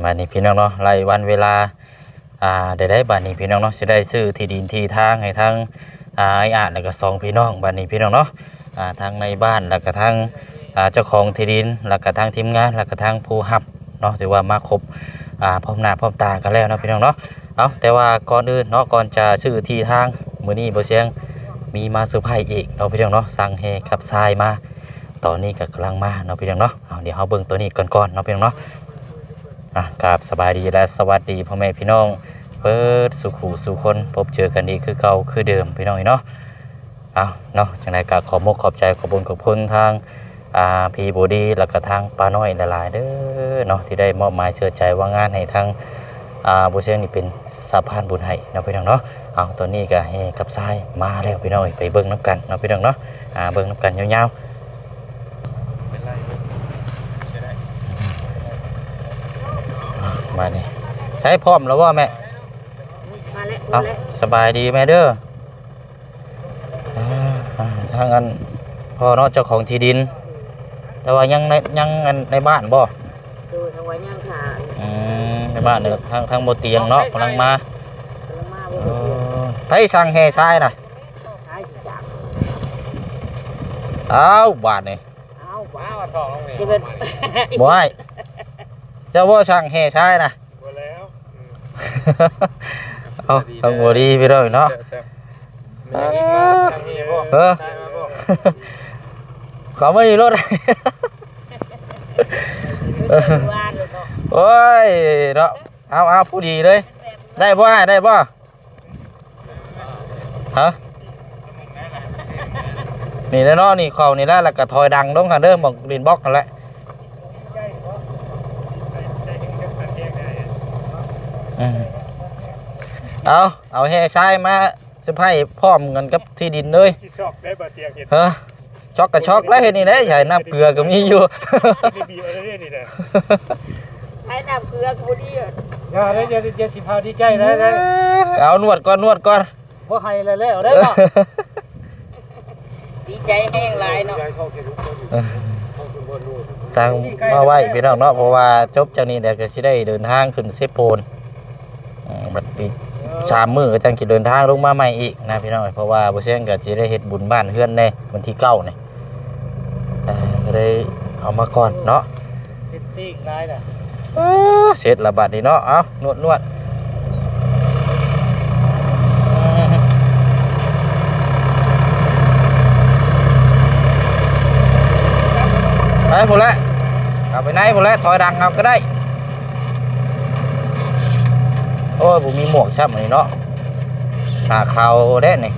บัดนี้พี่น้องเนาะรายวันเวลาได้บัดนี้พี่น้องเนาะสิได้ซื้อที่ดินที่ทางให้ทางไอ้อาแล้วก็2พี่น้องบัดนี้พี่น้องเนาะทางในบ้านแล้วก็ทางเจ้าของที่ดินแล้วก็ทางทีมงานแล้วก็ทางผู้รับเนาะถือว่ามาครบพร้อมหน้าพร้อมตากันแล้วเนาะพี่น้องเนาะเอาแต่ว่าก่อนอื่นเนาะก่อนจะซื้อที่ทางมื้อนี้บ่เสียงมีมาเซอร์ไพรส์อีกเนาะพี่น้องเนาะสั่งแฮกับทรายมาตอนนี้ก็กำลังมาเนาะพี่น้องเนาะเดี๋ยวเฮาเบิ่งตัวนี้ก่อนเนาะพี่น้องเนาะครับสบายดีและสวัสดีพ่อแม่พี่น้องเปิดสุขสู่คนพบเจอกันอีกคือเก่าคือเดิมพี่น้องเนาะเนาะจังได๋ก็ขอมกขอบใจขอบคุณทางพี่บดีแล้วก็ทางป้าน้อยหลายๆเด้อเนาะที่ได้มอบหมายเชื่อใจว่างานให้ทางบ่เชียงนี่เป็นสะพานบุญให้เนาะพี่น้องเนาะตอนนี้ก็ให้กับทรายมาแล้วพี่น้องไปเบิ่งน้ำกันเนาะพี่น้องเนาะเบิ่งน้ำกันยาวๆมานี่ใช้พร้อมแล้วว่าแม่มาแล้วสบายดีแม่เด้อทางอันพ่อเนาะเจ้าของที่ดินแต่ว่ายังในบ้านบ่ดูทางไว้ย่างขาในบ้านเนี่ยทางโมเตียงเนาะกำลังมาไปสั่งแห่ชายน่ะบาทนี่ว้าวทองนี่บ่ให้เจ้าว่าสั่งแห่ชายน่ะบ่แล้วทางบ่ดีพี่น้องเนาะเขาไม่มีรถโอ้ยเนาะเอาผู้ดีเลยได้บ่ฮะนี่แล้วเนาะนี่เขานี่แล้วก็ถอยดังลงค่ะเด้อบอกดินบล็อกกันแหละเอาแห่ทรายมาจะให้พร้อมกันกับที่ดินเลยช็อกกับช็อกแล้วเห็นนี่ได้ใช่น้ำเกลือก็มีอยู่ใช้น้ำเกลือกูดีอย่าสิพาดีใจได้เอานวดก่อนบ่ให้แล้วได้บ่ดีใจแห้งหลายเนาะสร้างมาไว้พี่น้องเนาะเพราะว่าจบจากนี้เดี๋ยวก็สิได้เดินทางขึ้นเซโปนบัดปี3 มื้อก็จังสิเดินทางลงมาใหม่อีกนะพี่น้องเพราะว่าบ่เชียงก็สิได้เฮ็ดบุญบ้านเฮือนในวันที่9นี่ก็ได้เอามาก่อนเนาะเซตติ้งได้น่ะเสร็จละบัดนี้เนาะเอานวดไปพุ่นละกลับไปไหนพุ่นละถอยดังเอาก็ได้โอ้ยผมมีหมวกชับอันนี้เนาะหาข่าวแด่นี่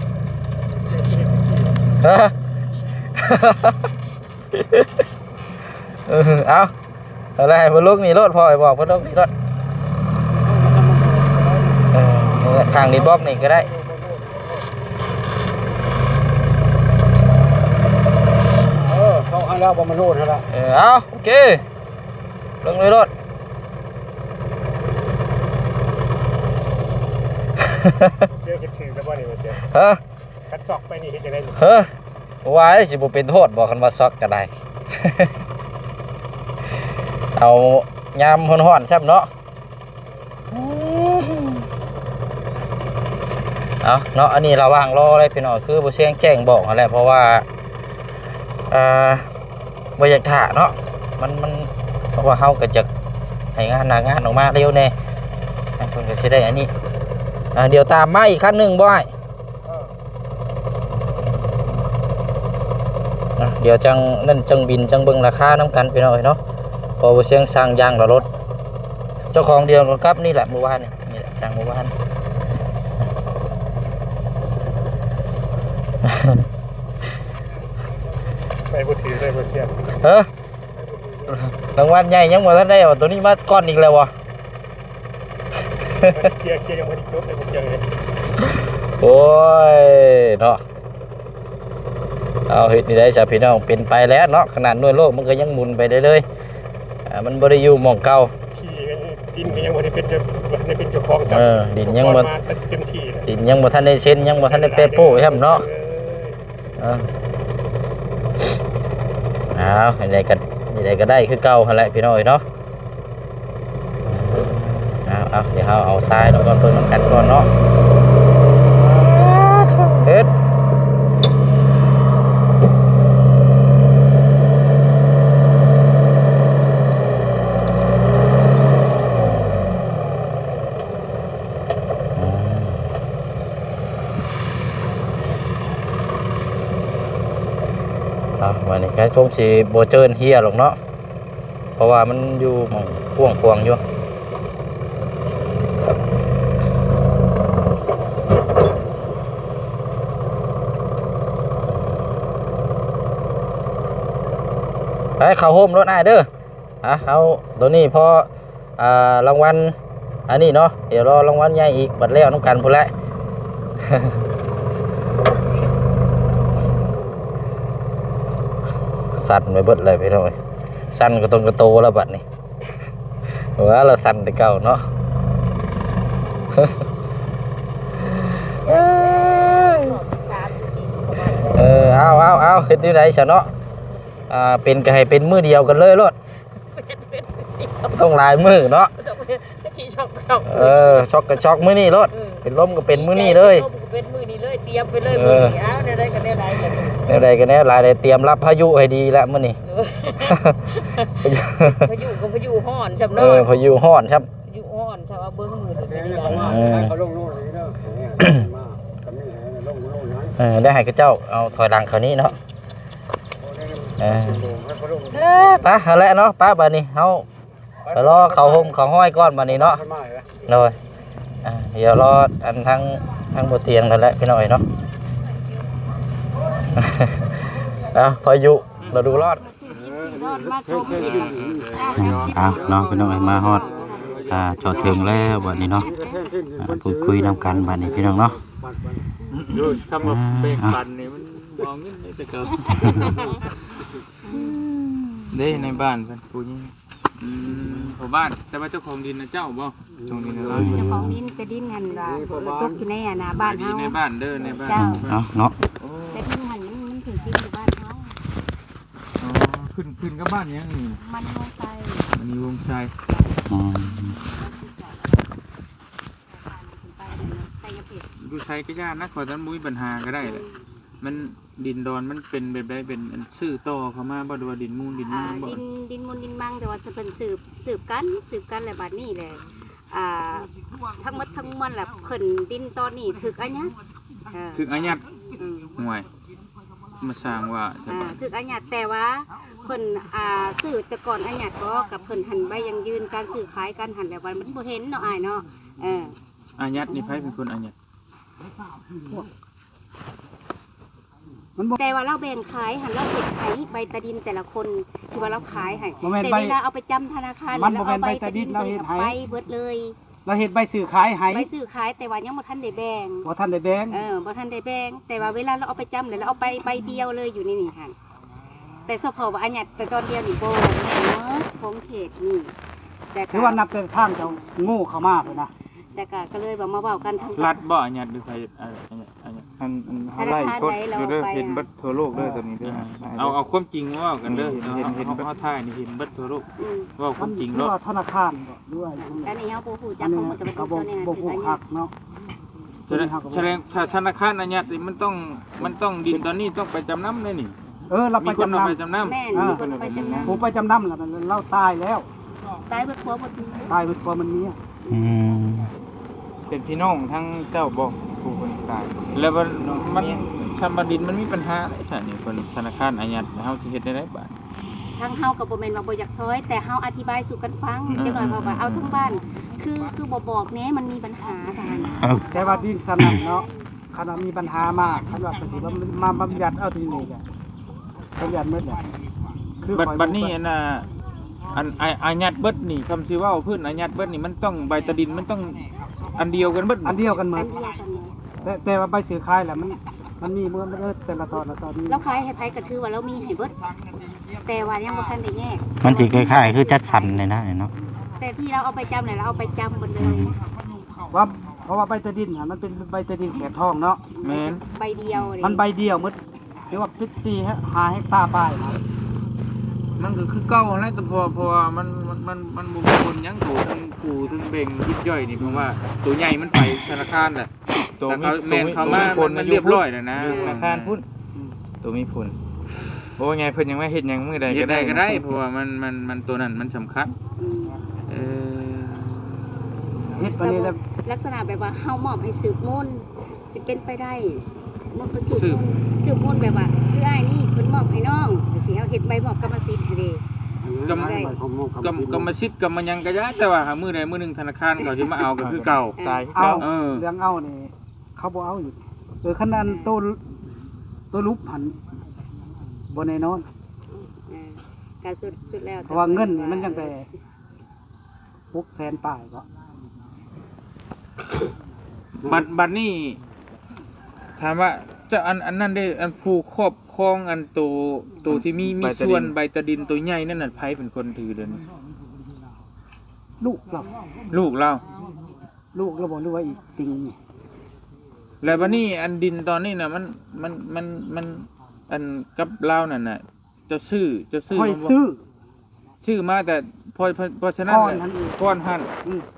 เอาอะไรพลุกนี่รถพอบอกพลุกนี่รถข้างนี้บล็อกนี่ก็ได้เขาให้แล้วบ่มาโน่นแล้วเอาโอเคลงเลยรถเชื่อคิดถึงแต่บ่นี่บ่เชื่อคัดซอกไปนี่เฮ็ดจังได๋ว่าสิบ่เป็นโทษบอกกันว่าซอกก็ได้เอายามฮ้อนๆซับเนาะเอาเนาะอันนี้ระหว่างรออะไรพี่น้องคือบ่เสียงแจ้งบอกนั่นแหละเพราะว่าบ่อยากถ่าเนาะมันเพราะว่าเฮาก็จะให้งานออกมาเร็วแน่เพิ่นก็สิได้อันนี้เดี๋ยวตามมาอีกคันนึงบ่ให้เดี๋ยวจังนั่นจังบินจังเบิ่งราคาน้ำกันพี่น้องเนาะพอบ่เสียงสร้างยางรถเจ้าของเดียวกับนี่แหละเมื่อวานนี่แหละสร้างเมื่อวานไปบ่ถือได้บ่เสียรางวัลใหญ่ยังบ่ทันได้เอาตัวนี้มาก้อนอีกแล้ววะเคลียร์ยังบ่ได้จบเลยบ่เสียเลยโอ้ยเนาะเอาเฮ็ดนี่ได้จ้ะพี่น้องเป็นไปแล้วเนาะขนาดหน่วยโลกมันก็ยังหมุนไปได้เลยมันบ่ได้อยู่หม่องเก่าดินก็ยังบ่ได้เป็นเจ้าของดินยังบ่เต็มที่ดินยังบ่ทันได้เซ็นยังบ่ทันได้เปโป้ครับเนาะอะไรก็ได้คือเก่าหั่นแหละพี่น้องเนาะ เอาเดี๋ยวเราเอาทรายแล้วก็เพิ่มน้ำกันก่อนเนาะเฮ็ดวันนี้แค่ช่วงสีโบเจินเฮียหรอกเนาะเพราะว่ามันอยู่หม่องพวงอยู่ไปเข้าโฮมรถอ้ายเด้อเอาตัวนี้พอรางวัลอันนี้เนาะเดี๋ยวรอรางวัลใหญ่อีกบัดแล้วน้ำกันพุ่นแหละ สั่นไปเบิดเลยพี่น้อยสั่นกระตงกระโตแล้วบัดนี้ว่าเราสั่นแต่เก่าเนาะ เอาเฮ็ดที่ไหนซะเนาะเป็นก็ให้เป็นมือเดียวกันเลยรถต้องหลายมือเนาะช็อกกับช็อกมื้อนี้รถเป็นลมก็เป็นมื้อนี้เลยเป็นมือนี้เลยเตรียมไปเลยมือนี้เอาได้กันได้หลายกันแนวใดกันแนวหลายได้เตรียมรับพายุให้ดีแล้วมื้อนี้พายุก็พายุฮ้อนจำเนาะพายุฮ้อนครับพายุฮ้อนถ้าว่าเบิ่งมือนี่เขาลงโน่นเลยเด้อได้ให้กับเจ้าเอาถอยหลังคราวนี้เนาะป้าเอาละเนาะป้าบัดนี้เฮาไปรอเขาห่มเขาห้อยก้อนบัดนี้เนาะเลยเดี๋ยวรออันทั้งบนเตียงนั่นแหละพี่น้อยเนาะพายุเราดูรอดเนาะพี่น้อยมาฮอดจอดถึงแล้วบัดนี้เนาะพูดคุยนำกันบัดนี้พี่น้องเนาะดูคำว่าเบ่งปันนี่มันมองนิดแต่เกิดเด้ในบ้านเพิ่นผู้นี้ผู้บ้านแต่ว่าเจ้าของดินนะเจ้าบ่เจ้าของดินเราเจ้าของดินแต่ดินหันว่าตกอยู่ในนะบ้านเฮาในบ้านเด้อในบ้านเนาะแต่ดินหันมันถึงที่อยู่บ้านเฮาขึ้นกับบ้านยังนี่มันวงไซมันมีวงไซดูไซก็ยากนะขอท่านมุ้ยปัญหาก็ได้เลยมันดินดอนมันเป็นแบบใดเป็นชื่อต่อเข้ามาบ่ดูว่าดินมูลดินมังบ่ดินมูลดินมังแต่ว่าจะเป็นสืบกันแหละบัดนี้แหละทั้งหมดทั้งมวลแหละเพิ่นดินตอนนี้ถึกอันยัดห่วยมาสร้างว่าถึกอันยัดแต่ว่าเพิ่นสืบแต่ก่อนอันยัดก็กับเพิ่นหันใบยังยืนการซื้อขายกันหันแล้ววันมันบ่เห็นเนาะอ้ายเนาะอันยัดนี่ไผเป็นคนอันยัดแต่ว่าเราแบ่งขายหันเราเก็บขายใบตะดินแต่ละคนที่ว่าเราขายให้แต่เวลาเอาไปจำธนาคารแล้วเอาใบตะดินเราเห็นไปเบิดเลยเราเห็นใบสื่อขายให้ใบสื่อขายแต่ว่ายังบ่ทันได้แบ่งบ่ทันได้แบ่งบ่ทันได้แบ่งแต่ว่าเวลาเราเอาไปจำแล้วเราเอาไปใบเดียวเลยอยู่นี่หันแต่เฉพาะว่าอันนี้แต่ตอนเดียวนี่บ่แม่เนาะของเขตนี่แต่คือว่านับเป็นทางเจ้าโง่เข้ามาเลยนะแต่ก็เลยแบบมาเว้ากันทั้งรัดบ่อันยัดดูใครอันไล่กดอยู่เด้อเห็นเบิดทั่วโลกเด้อตัวนี้เด้อเอาความจริงว่ากันเด้อเห็นเขาถ่ายนี่เห็นเบิดทั่วโลกว่าความจริงเนาะธนาคารด้วยอันนี้เฮาบ่ฮู้จักของมันจะเป็นตัวนี้บ่ฮู้ฮักเนาะแสดงถ้าธนาคารอันยัดมันต้องดินตอนนี้ต้องไปจำนำเลยนี่เราไปจำนำแม่มีคนไปจำนำผมไปจำนำแล้วเราตายแล้วตายเบิดผัวหมดตายเบิดผัวมันนี้เป็นพี่น้องทั้งเจ้าบอกผู้คนตายแล้วมันธรรมดินมันมีปัญหาอะไรใช่นี่คนธนาคารอายัดเฮาสิเฮ็ดได้บ่ทางเฮาก็บ่แม่นว่าบ่อยากซอยแต่เฮาอธิบายสู่กันฟังจังหน่อยว่าเอาทั้งบ้านคือบ่บอกแน่มันมีปัญหากันแต่ว่าดินสนั่นเนาะคันมีปัญหามากคันว่าสิมาบำยัดเอาที่นี่แหละบำยัดหมดแหละคือบัดนี้อันอายัดเบิดนี่คำที่ว่าพื้นอายัดเบิดนี่มันต้องใบตะดินมันต้องอันเดียวกันเบิดอันเดียวกันหมดแต่ว่าใบสื่อขายแหละมันมีเมื่อแต่ละตอนนี้เราขายให้ไผก็ถือว่าเรามีให้เบิดแต่ว่ายังบ่ทันได้แยกมันสิคล้ายๆคือจัดสรรเลยนะเนาะแต่ที่เราเอาไปจำเนี่ยเราเอาไปจำหมดเลยว่าเพราะว่าใบตะดินมันเป็นใบตะดินแขกทองเนาะแม่นใบเดียวมันใบเดียวหมดเรียกว่าพิษ4-5 เฮกตาร์ป้ายนะม มันก็คือเก่าแล้วแต่พอมันบ่มีคนยังตัวทั้งกูทั้งเบ่งยิบย่อยนี่เพราะว่าตัวใหญ่มันไปธนาคารแหละแต่เขาแม่นเขามามันเรียบร้อยแล้วนะธนาคารพุ่นตัวมีพุ่นโอ้ไงเพิ่นยังไม่เฮ็ดหยังมื้อใดก็ได้เพราะว่ามันตัวนั้นมันสำคัญเฮ็ดปานนี้แล้ว ลักษณะแบบว่าเฮามอบให้สืบมุ่นสิเป็นไปได้มันก็สืบมุ่นแบบว่าคืออ้ายนี่เพิ่นมอบให้น้องสิเฮาเฮ็ดใบมอบกรรมสิทธิ์ให้เด้ กรรมสิทธิ์กรรมยังก็ได้แต่ว่าหามื้อใดมื้อหนึงธนาคารเขาสิมาเอาก็คือเก่าตายคือเก่าเรื่องเอานี่เขาบ่เอาอยู่ขนาดตัวรูปหันบ่แน่นอน การสุดแล้ว เพราะว่าเงินนี่มันยังแต่600,000ปลายก็บัดนี้ถามว่าจะอันนั้นได้อันผู้ครอบครองอันตัวที่มีส่วนใบตะดินตัวใหญ่นั่นน่ะไผเป็นคนถือเด้อลูกเรา ลูกเราบ่รู้ว่าอีกติงนี่แล้วบัดนี้อันดินตอนนี้น่ะมันอันกับเรานั่นน่ะจะซื้อค่อยซื้อมาแต่เพราะฉะนั้นก้อนหั่น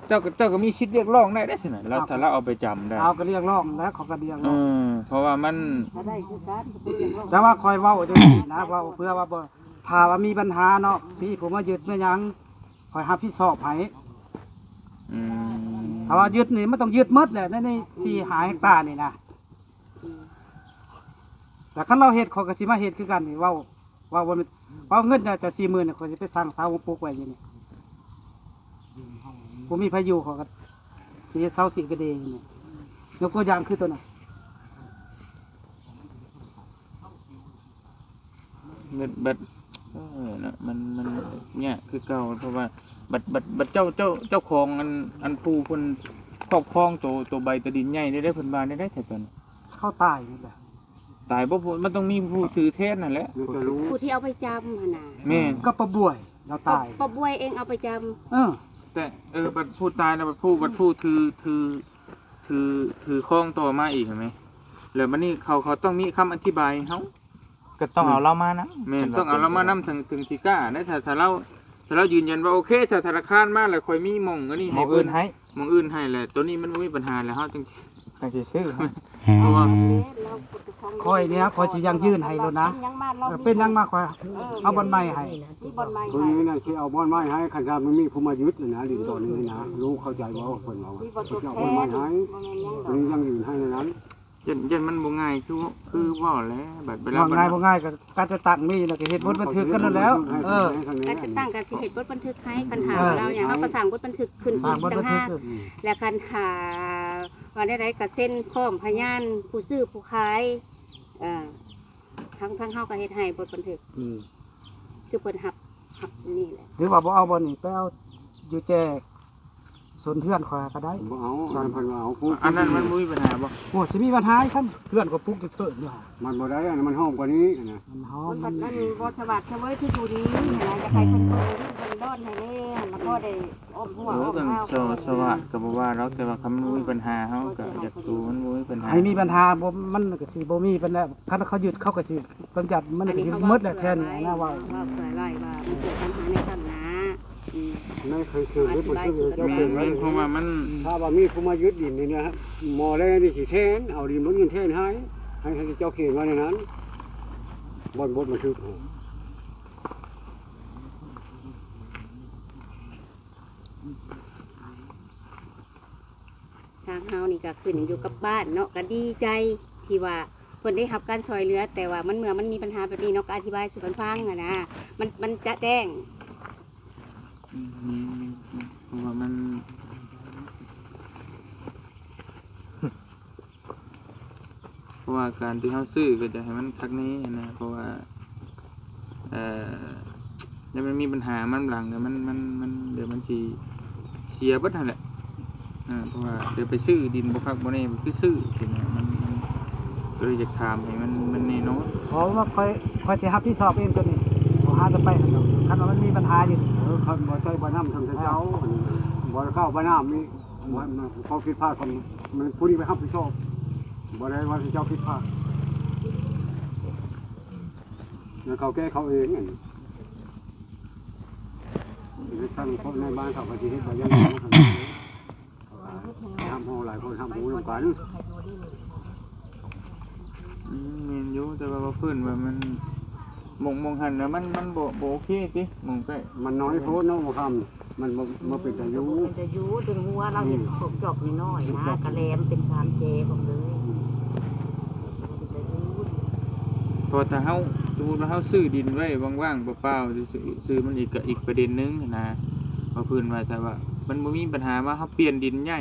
เจ้าก็มีสิทธิ์เรียกร้องได้ซั่นน่ะแล้วถ้าเราเอาไปจำได้เอาก็เรียกร้องแล้วเขาก็เรียกร้องเพราะว่ามันแต่ว่าคอยเว้าจังซี่นะว่าเพื่อว่าบ่ถ้าว่ามีปัญหาเนาะพี่ผมมายึดมาหยังคอยรับผิดชอบให้ถ้าว่ายึดนี่มันต้องยึดหมดแหละใน4-5 เฮกตาร์นี่นะแต่คันเราเฮ็ดเขาก็สิมาเฮ็ดคือกันนี่เว้าเงินจะ 40,000 เนี่ยเขาสิไปสร้างเสาปลูกไว้อยู่นี่บ่มีพายุเขาก็สิเฮ็ดเสาสีกระเดงนี่ยกตัวอย่างคือตัวนั้นบัดนะมันเนี่ยคือเก่าเพราะว่าบัดเจ้าของอันผู้เพิ่นครอบครองตัวใบตะดินใหญ่ได้เพิ่นบ้านได้แต่เพิ่นเข้าตายนี่แหละตายบ่มันต้องมีผู้ถือเทศนั่นแหละผู้ที่เอาไปจำหั่นน่ะแม่ก็ปะบวยเราตายปะบวยเองเอาไปจำแต่บัดผู้ตายนะบัดผู้ถือคล้องต่อมาอีกเห็นไหมแล้วมันนี่เขาต้องมีคำอธิบายเฮาก็ต้องเอาเรามานะแม่ต้องเอาเรามานำถึงที่กล้านะถ้าเรายืนยันว่าโอเคถ้าธนาคารมาแล้วค่อยมีหม่องอันนี้ให้อื่นให้แหละตัวนี้มันบ่มีปัญหาแล้วเฮาจังสิซื้อเพราะว่าคอยเนี่ยคอยสิยังยื่นให้แล้วนะเป็นยังมาคอยเอาบอนไม้ให้คนนี้น่ะสิเอาบอนไม้ให้คันถ้ามันมีผู้มายึดนะดินตอนนี้นะรู้เข้าใจว่าเพิ่นเอาเอาบอนไม้ให้คนนี้ยังยืนให้ในนั้นยันมันบ่ง่ายคือว่าแล้วบัดเวลาบ่ง่ายก็การจะตั้งมีแล้วก็เฮ็ดบทบันทึกกันแล้วการจะตั้งการสิเฮ็ดบทบันทึกให้คันหาเราอย่างเฮาก็สร้างบทบันทึกขึ้นอีกต่างหากและคันหาว่าได้ก็เซ็นพร้อมพยานผู้ซื้อผู้ขายทั้งเฮาก็เฮ็ดให้บทบันทึกคือเพิ่นรับนี่แหละหรือว่าบ่เอาบ่นี่ไปเอาอยู่แจกส่วนเพื่อนคอยก็ได้บ่เอาเพิ่นว่าเอาอันนั้นมันบ่มีปัญหาบ่โอ้สิมีปัญหาซั่นเพื่อนก็ปลุกเกิดอยู่มันบ่ได้อันนั้นมันหอมกว่านี้นะมันหอมมันบ่สวัสดิ์เสมอที่อยู่นี้นะจะใครเพิ่นดอนให้แน่แล้วก็ได้อ้อมหัวอ้อมเท้าสวัสดิ์ก็บ่ว่าเราแต่ว่าคำมีปัญหาเฮาก็อยากสู้มันบ่มีปัญหาให้มีปัญหาบ่มันก็สิบ่มีปัญหาคันเขายึดเขาก็สิกำจัดมันก็สิหมดแหละแทนนะว่าไล่ว่ามันเกิดปัญหาในคั่นนะไม่เคยคือที่ผมคือเจ้าเป็นไว้เพราะว่ามันถ้าว่ามีผู้มายึดดินนี่นะครับหมอได้ดิสิเทนเอาดินบนเงินเทนให้เจ้าเขียนไว้ในนั้นบนมันคือทางเฮานี่ก็ขึ้นอยู่กับบ้านเนาะก็ดีใจที่ว่าเพิ่นได้รับการช่วยเหลือแต่ว่ามันเมื่อมันมีปัญหาแบบนี้เนาะก็อธิบายสู่กันฟังนะมันจะแจ้งเพราะว่ามันเพราะว่าการที่เขาซื้อก็จะให้มันคักนี้นะเพราะว่าเดี๋ยวมันมีปัญหามันหลังเดี๋ยวมันเดี๋ยวมันเสียบัดนั่นแหละเพราะว่าเดี๋ยวไปซื้อดินบุคักบ่แน่มันคือซื้อสินะมันก็เลยจะถามให้มันแน่นอนเพราะว่าค่อยสิรับผิดชอบเองตัวนี้บ่หาจะไปหั่นดอกคันว่ามันมีปัญหาอยู่เขาบ่ใช่บ่น้ำทางเจ้าบ่เข้าบ่น้ำนี่เขาผิดพลาดมันผู้นี้ไปรับผิดชอบบ่ได้ว่าเจ้าผิดพลาดแล้วเขาแก้เขาเอง ทั้งคนในบ้านเขาก็สิเฮ็ดบ่ยังทำห้องหลายคนทำหมูนำกัน เมนอยู่แต่ว่าบ่ฟื้นว่ามันมองหันนะมันบ่โอเคติมองใกล้ มันน้อยโพดเนาะบ่คำมันบ่เป็นตาอยู่ มันจะยูดึงหัวเราเห็นขบจอกน้อยๆนะกระแลมเป็นสามเจผมเลย พอถ้าเฮาสมมุติว่าเฮาซื้อดินไว้ว่างๆเปล่าๆซื้อมันอีกประเด็นนึงนะว่าพื้นว่าแต่ว่ามันบ่มีปัญหาว่าเฮาเปลี่ยนดินใหญ่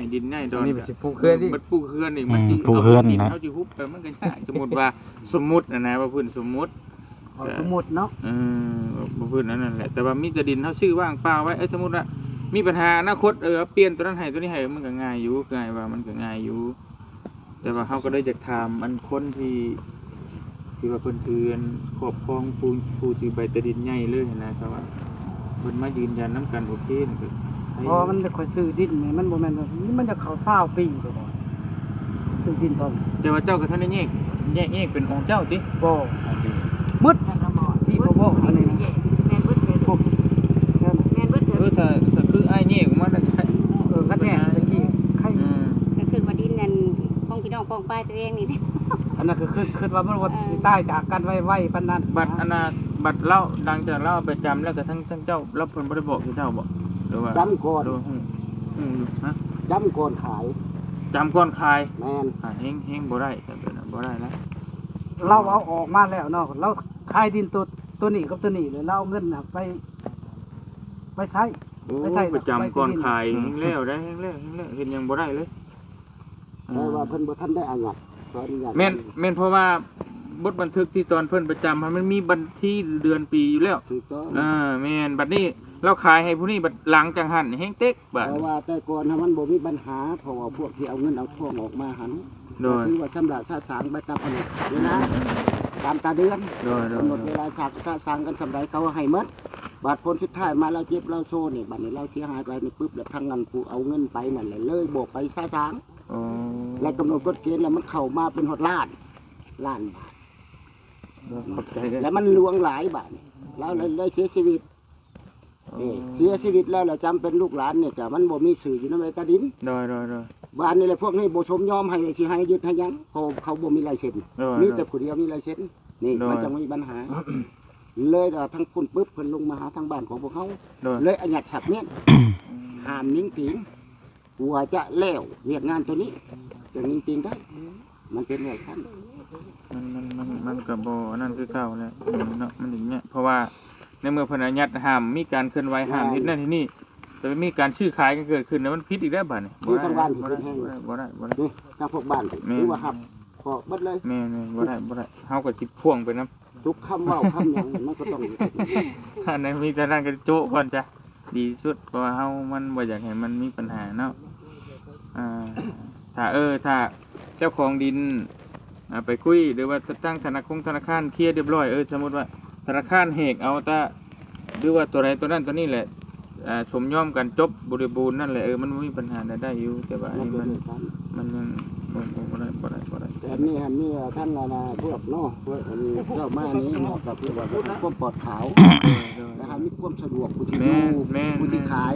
ดอน นี่มันสิปลูกเขื่อนดิ มันปลูกเขื่อนอีกมันสิ ปลูกเขื่อนนะ เฮาสิฮุบไปมันก็ยากสมมุติว่าสมมุตินะว่าพื้นสมมุติ เอาสมมุติเนาะ บ่พื้นนั่นแหละแต่ว่ามีแต่ดินเฮาซื้อว่างเปล่าไว้สมมุติว่ามีปัญหาอนาคตเปลี่ยนตัวนั้นให้ตัวนี้ให้มันก็ง่ายอยู่ง่ายว่ามันก็ง่ายอยู่แต่ว่าเฮาก็ได้จากถามอันคนที่ว่าเพิ่นถือครอบครองผู้ที่ใบตะดินใหญ่เลยนะครับว่าเพิ่นมายืนยันนํกันโอเคนี่ก็ พอมันจะค่อยซื้อดินนี่มันบ่แม่นว่านี่มันจะเข้า20ปีไปบ่ซื้อดินตอน แต่ว่าเจ้าก็ท่านได้แยกเป็นของเจ้าติ บ่หมดที่เขาบอกอันนี้นะ แมนเบิดเลย พวกนั่นน่ะ แมนเบิดเลย ถ้าคืออ้ายแยกออกมาได้ใช่ คัดแยกตะกี้ใคร ก็คือว่าดินนั่นของพี่น้องของป้ายตัวเองนี่ อันนั้นก็คือว่ามันว่าสิตายจากกันไว้ปานนั้น บัตรเล่าดังจากเล่าไปจำแล้วก็ทั้งเจ้ารับเพิ่นบ่ได้บอกคือเจ้าบ่หรือว่า จำก่อน หรือว่าฮะ จำก่อนขาย จำก่อนขาย แม่น เฮงบ่ได้แต่เดี๋ยวนะบ่ได้แล้ว เราเอาออกมาแล้วเนาะเราขายดินตัวนี้กับตัวนี้เลยเราเอาเงินน่ะไปใช้ ไม่ใช่ ประจำก่อนขายเฮงแล้วได้เฮงแล้วเห็นยังบ่ได้เลย แต่ว่าเพิ่นบ่ทันได้อายัดขออนุญาต แม่นเพราะว่าบทบันทึกที่ตอนเพิ่นประจำมันมีบันที่เดือนปีอยู่แล้ว ถูกต้อง แม่นบัดนี้เราขายให้ผู้นี้บัดหลังจังหันเฮงเต็กบัด แต่ว่าแต่ก่อนถ้ามันบ่มีปัญหาเพราะว่าพวกที่เอาเงินเอาทองออกมาหัน โดย คือว่าสำหรับสร้างใบตาผลิตเวลาตามตาเดือน โดย กำหนดเวลาสร้างกันสำไรเขาให้หมดบาดผลสุดท้ายมาเราเจ็บเราโชว์นี่บัดนี้เราเสียหายไปนี่ปุ๊บแล้วทางนั้นผู้เอาเงินไปนั่นแหละเลยบอกไปสร้าง อ๋อ และกำหนดกฎเกณฑ์แล้วมันเข้ามาเป็นหดล้านบาท ขอบใจเด้อ แล้วมันลวงหลายบาทแล้วเลยเสียชีวิตเสียชีวิตแล้วเราจำเป็นลูกหลานเนี่ยแต่มันบ่มีสื่ออยู่ในใบตาดิน โดย บ้านนี่แหละพวกนี้บ่ชมยอมให้สิให้ยึดให้ยังเพราะเขาบ่มีลายเซ็นมีแต่ผู้เดียวมีลายเซ็นนี่มันจะมีปัญหา เลยทั้งพุ่นปุ๊บเพิ่นลงมาหาทางบ้านของพวกเขา โดย เลยอัญญัติฉับเนี่ยห้ามนิ่งติงกลัวจะแล้วเรียกงานตัวนี้จะนิ่งติงได้ มันเป็นไงครับ มันก็บ่นั่นคือเก่าแหละเนาะมันอย่างเงี้ยเพราะว่าในเมื่อเพิ่นอนุญาตห้ามมีการเคลื่อนไหวห้ามเฮ็ดนั่นเฮ็ดนี่แต่มีการซื้อขายกันเกิดขึ้นแล้วมันผิดอีกแล้วบัดนี้บ่ได้บ่ได้ นี่ทางพวกบ้านถือว่าหับพอบัดเลย แม่บ่ได้เฮาก็สิพ่วงไปนํ ทุกคำเว้าคำหยังมันก็ต้อง อันนั้นมีแต่นั่นก็โจ๊ะก่อนจ้ะดีสุดเพราะว่าเฮามันบ่อยากให้มันมีปัญหาเนาะถ้าเจ้าของดินไปคุยหรือว่าตั้งธนาคารเคลียร์เรียบร้อยสมมุติว่าธนาคารเฮกเอาแต่หรือว่าตัวใดตัวนั้นตัวนี้แหละสมยอมกันจบบริบูรณ์นั่นแหละมันบ่มีปัญหาได้อยู่แต่ว่าอันนี้มันยังบ่ได้ แต่นี่ฮะนี่ท่านพวกเนาะพวกอันนี้เจ้ามานี้เนาะกับเพื่อว่าความปลอดขาวนะครับมีความสะดวกผู้ที่ดูผู้ที่ขาย